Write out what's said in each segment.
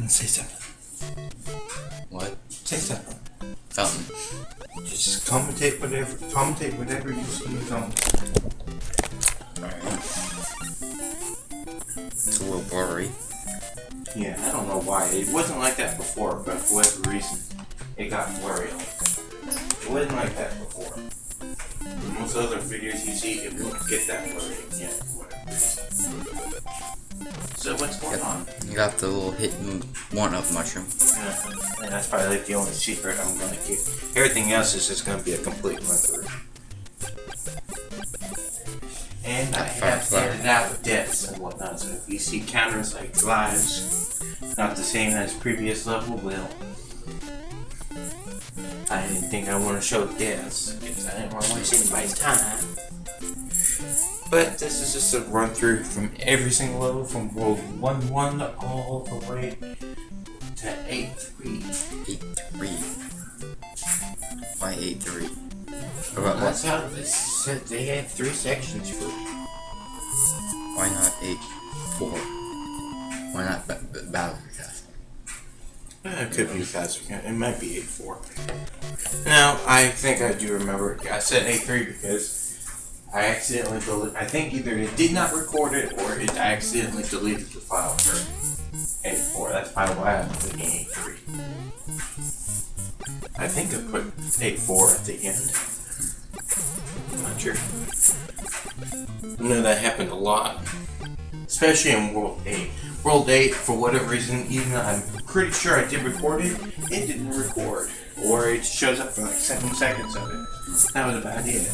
Say something. What? Say something. Something. Just commentate whatever you see me commentate. Alright. It's a little blurry. Yeah, I don't know why. It wasn't like that before, but for whatever reason, it got blurry like that. It wasn't like that before. In most other videos you see, it won't get that blurry again for whatever reason. So what's going on? You got the little hidden one-up mushroom. Yeah, and that's probably like the only secret I'm gonna keep. Everything else is just gonna be a complete run through. And I have edited out with deaths and whatnot, so if you see counters like lives, not the same as previous level, well, I didn't think I want to show deaths, because I didn't want to waste anybody's time. But this is just a run through from every single level, from World 1-1 all the way to 8-3. 8-3. Why 8-3? That's how this said they had 3 sections for it. Why not 8-4? Why not Battle Castle? It could be faster. It might be 8-4. Now, I think I do remember. I said 8-3 because I accidentally deleted. I think either it did not record it or I accidentally deleted the file for 8-4. That's probably why I'm thinking 8-3. I think I put 8-4 at the end. I'm not sure. I know that happened a lot, especially in World 8. World 8, for whatever reason, even though I'm pretty sure I did record it, it didn't record. Or it shows up for like 7 seconds of it. That was about it.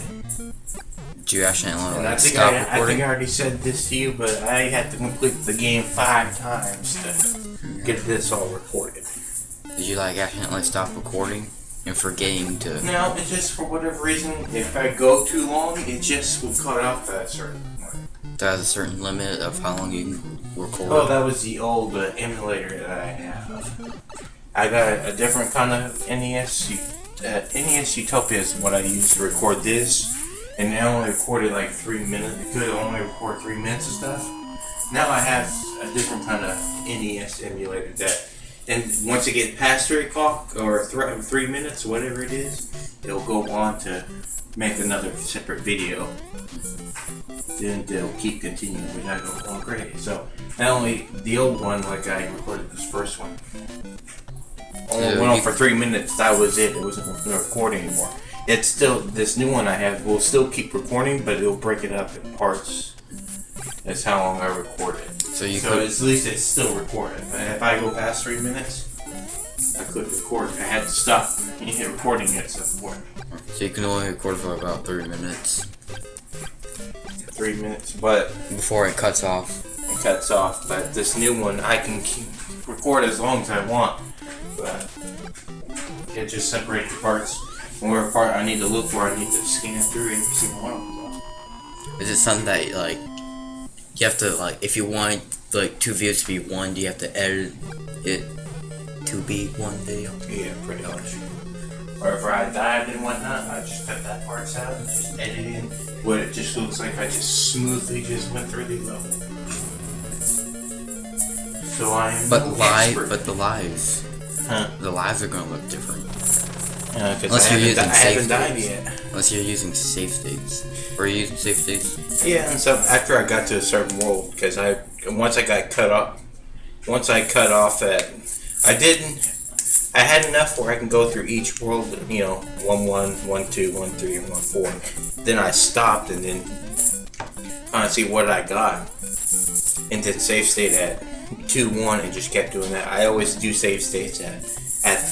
Did you accidentally And I think stop I recording? think I already said this to you, but I had to complete the game 5 times to get this all recorded. Did you like accidentally stop recording and forgetting to? No, it's just for whatever reason, if I go too long, it just will cut off at a certain point. There's a certain limit of how long you can record. Oh, that was the old emulator that I have. I got a different kind of NES. NES Utopia is what I used to record this, and it only recorded like 3 minutes. It could only record 3 minutes of stuff. Now I have a different kind of NES emulator that, and once it gets past 3 o'clock or 3 minutes, whatever it is, it'll go on to make another separate video. Then they'll keep continuing, which I go, oh great. So not only the old one, like I recorded this first one, only went on for 3 minutes. That was it. It wasn't going to record anymore. It's still, this new one I have will still keep recording, but it'll break it up in parts. That's how long I recorded. So at least it's still recording. If I go past 3 minutes, I couldn't record. I had to stop recording it. So you can only record for about 3 minutes. 3 minutes, but before it cuts off. It cuts off. But this new one, I can keep record as long as I want. But it just separates the parts. And where part I need to look for, I need to scan through every single one of them. Is it something that like you have to like if you want like 2 videos to be one, do you have to edit it to be one video? Yeah, pretty much. Or if I died and whatnot, I just cut that parts out and just edit in what it just looks like I just smoothly just went through the level. So I am But no live, expert. but the lives, Huh? the lives are gonna look different. Unless I haven't died yet. Unless you're using save states. Or you using save states? Yeah, and so after I got to a certain world, because once I cut off at, I had enough where I can go through each world, 1-1, 1-2, 1-3, and 1-4. Then I stopped and then kind of see what I got, and then save state at 2-1 and just kept doing that. I always do save states at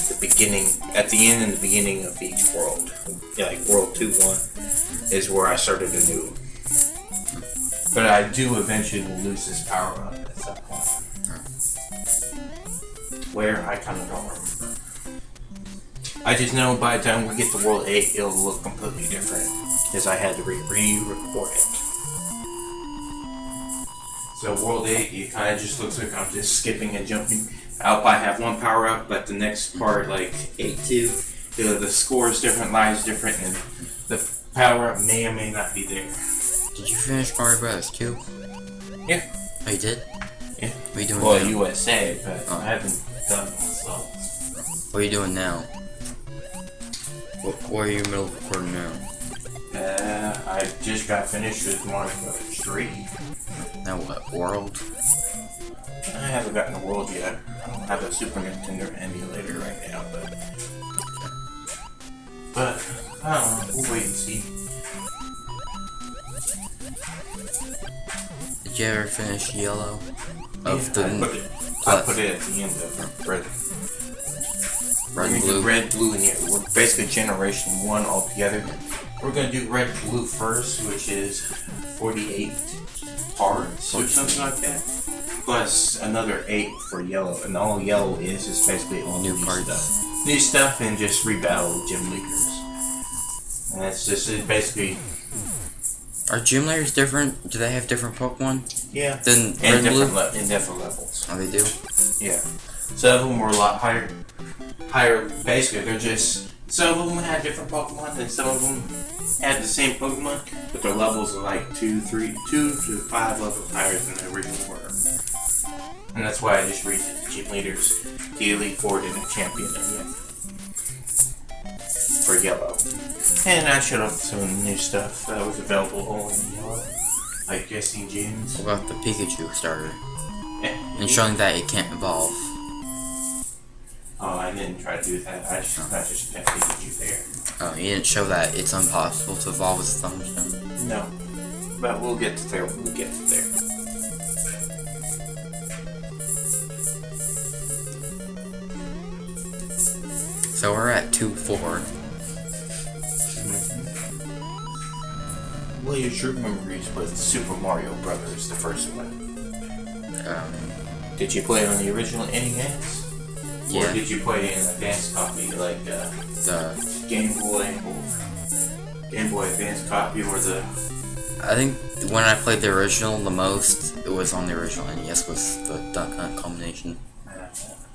the beginning, at the end and the beginning of each world. Yeah, like World 2-1 is where I started anew. But I do eventually lose this power up at some point. Where, I kind of don't remember. I just know by the time we get to World 8, it'll look completely different. Because I had to re-record it. So World 8, it kind of just looks like I'm just skipping and jumping. I'll probably have one power up, but the next part, like 8-2, the score is different, lives different, and the power up may or may not be there. Did you finish Mario Bros. 2? Yeah. Oh, you did? Yeah. What are you doing Well, now? USA, but I haven't done with levels. What are you doing now? What are you in the middle of recording now? I just got finished with Mario Brothers 3. Now what? World? I haven't gotten the world yet. I don't have a Super Nintendo emulator right now, but I don't know. We'll wait and see. Did you ever finish Yellow? Yeah, I put it at the end of Red. Red and Blue. Red, Blue, and Yellow. We're basically Generation 1 altogether. We're gonna do Red, Blue first, which is 48 parts or something like that. Plus another 8 for Yellow. And all Yellow is basically all New new parts. stuff. New stuff and just rebattle gym leaders. And it's just basically, Are gym layers different? Do they have different Pokemon? yeah. Then And Red and Blue? in different levels. Oh, they do? Yeah. Some of them were a lot higher. Basically, they're just. Some of them had different Pokemon, and some of them had the same Pokemon, but their levels are like 2 to 5 levels higher than the original were. And that's why I just redid the gym leaders, the Elite Four didn't champion them yet. For Yellow. And I showed off some of the new stuff that was available only in Yellow, like guessing gyms. What about the Pikachu starter? Yeah. And showing that it can't evolve. Oh, I didn't try to do that. I just kept Pikachu there. Oh, you didn't show that it's impossible to evolve with Thumbstone. No. But we'll get to there when we get to there. So we're at 2-4. What are your true memories with Super Mario Brothers, the first one? Did you play it on the original NES? Or Yeah. did you play it in an advanced copy, like The Game Boy Advance copy, or the... I think when I played the original the most, it was on the original NES was the Duck Hunt combination. I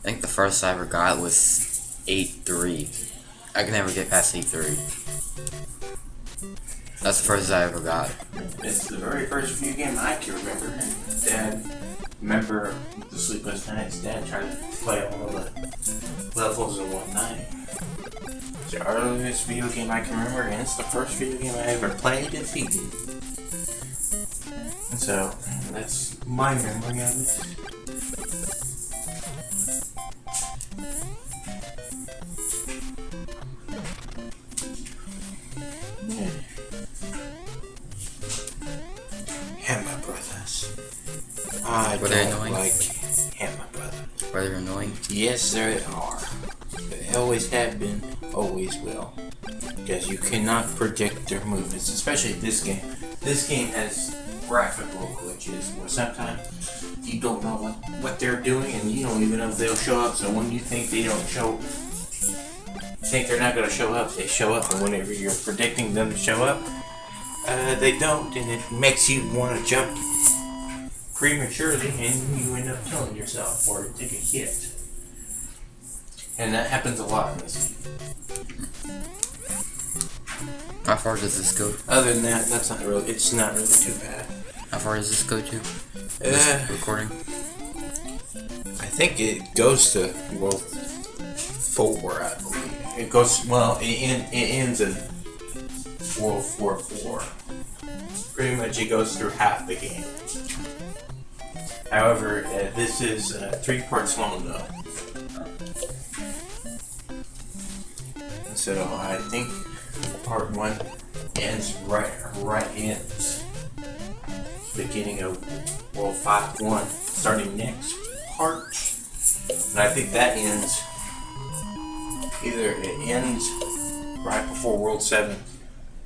think the first I ever got was 8-3. I could never get past 8-3. That's the first I ever got. It's the very first video game I can remember. And Dad, remember the Sleepless Nights, Dad tried to play all the levels in one night. It's the earliest video game I can remember, and it's the first video game I ever played and beaten. And so, that's my memory of it. Hammer Brothers. I Were they don't annoying? like Hammer Brothers. Were they annoying? Yes, they are. They always have been, always will. Because you cannot predict their movements, especially this game. This game has graphical glitches where sometimes you don't know what they're doing and you don't even know if they'll show up. So when you think they don't show, think they're not going to show up, they show up, and whenever you're predicting them to show up, they don't, and it makes you want to jump prematurely, and you end up killing yourself or take a hit. And that happens a lot in this game. How far does this go? Other than that, it's not really too bad. How far does this go to? Uh, Recording? I think it goes to World 4, I believe. It goes, well, it ends in World 4. Pretty much it goes through half the game. However, this is 3 parts long though. So I think part 1 ends ends beginning of World 5-1, starting next part. And I think that ends, either it ends right before World 7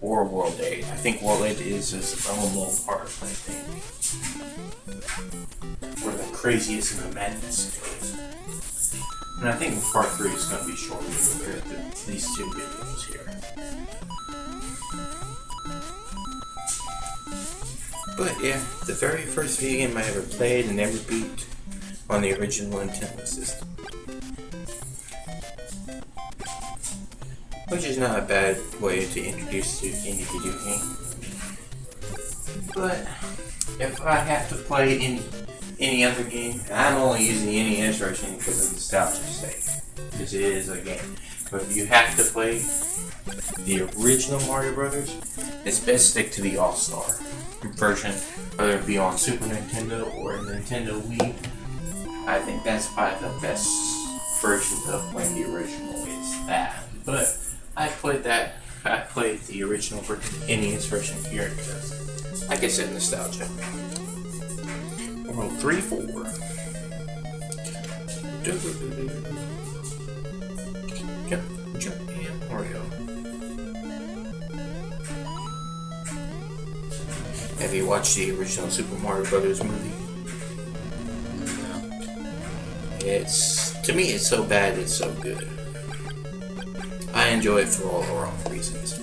or World 8. I think World 8 is its own little part, I think. Where the craziest and the madness goes. And I think part 3 is going to be shorter compared to these 2 videos here. But yeah, the very first video game I ever played and ever beat on the original Nintendo system. Which is not a bad way to introduce to any video game. But if I have to play any any other game. And I'm only using the NES version because of nostalgia's sake. Because it is a game. But if you have to play the original Mario Brothers, it's best stick to the All-Star version, whether it be on Super Nintendo or Nintendo Wii. I think that's probably the best version of playing the original is that. But I played the original version, NES version here because, like I said, nostalgia. World 3-4. Jump, and Mario. Have you watched the original Super Mario Brothers movie? To me, it's so bad, it's so good. I enjoy it for all the wrong reasons.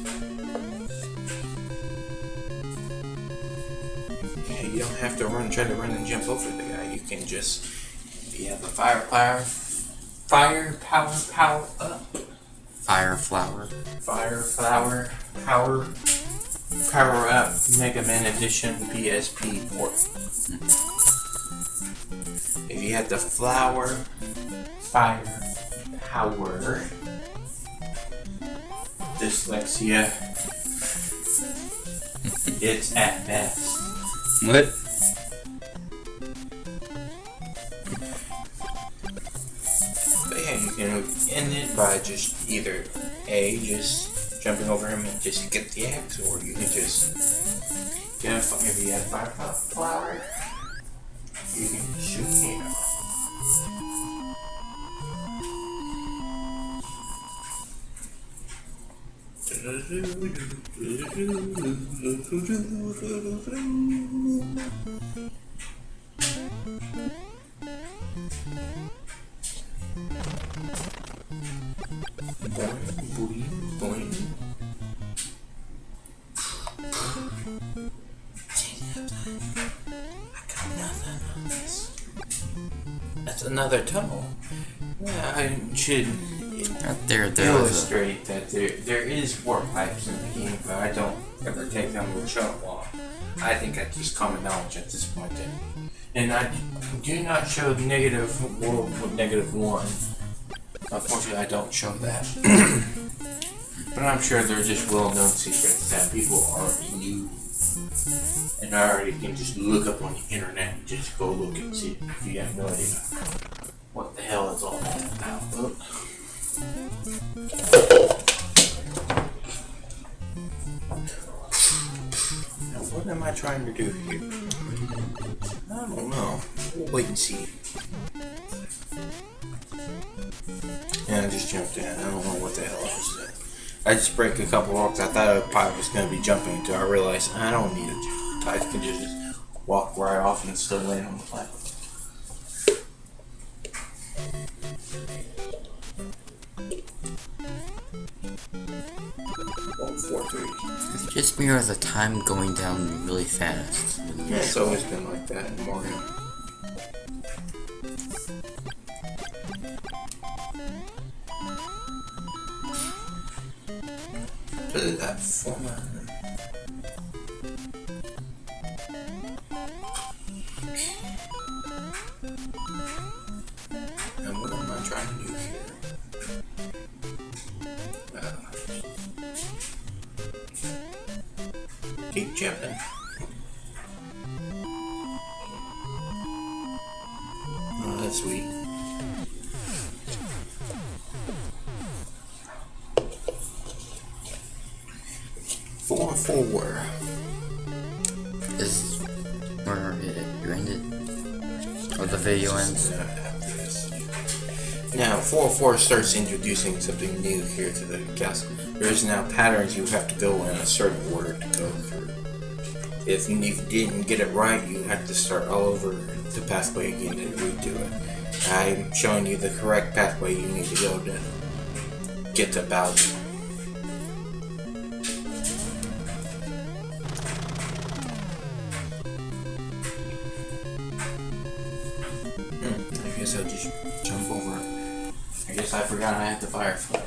Yeah, you don't have to try to run and jump over the guy. You can just, if you have a fire power up. Fire flower power up Mega Man Edition PSP port. If you have the fire power dyslexia, it's at best. What? But yeah, you can end it by just either just jumping over him and just get the axe, or you can just get if you have fire flower, you can shoot him. That's another tunnel. Yeah, I should illustrate that there is warp pipes in the game, but I don't ever take them with shut off. I think that's just common knowledge at this point. And I do not show negative world with -1. Unfortunately, I don't show that. But I'm sure they're just well-known secrets that people already knew. And I already can just look up on the internet and just go look and see if you have no idea what the hell is all that about. Look. Now, what am I trying to do here? I don't know. We'll wait and see. Yeah, I just jumped in. I don't know what the hell I was doing. I just break a couple rocks. I thought a pipe was going to be jumping until I realized I don't need a jump. I can just walk right off and still land on the platform. 143. It's just me or the time going down really fast. Yeah, it's always been like that in Mario. Put that format. And what am I trying to do here? Keep jumping. Oh, that's sweet. Four. Is where you ended? Or the video ends? Now, 404 starts introducing something new here to the castle. There's now patterns you have to go in a certain order to go through. If you didn't get it right, you have to start all over the pathway again and redo it. I'm showing you the correct pathway you need to go to get to Bowser. I guess I'll just jump over it. I guess I forgot I had the fire flower.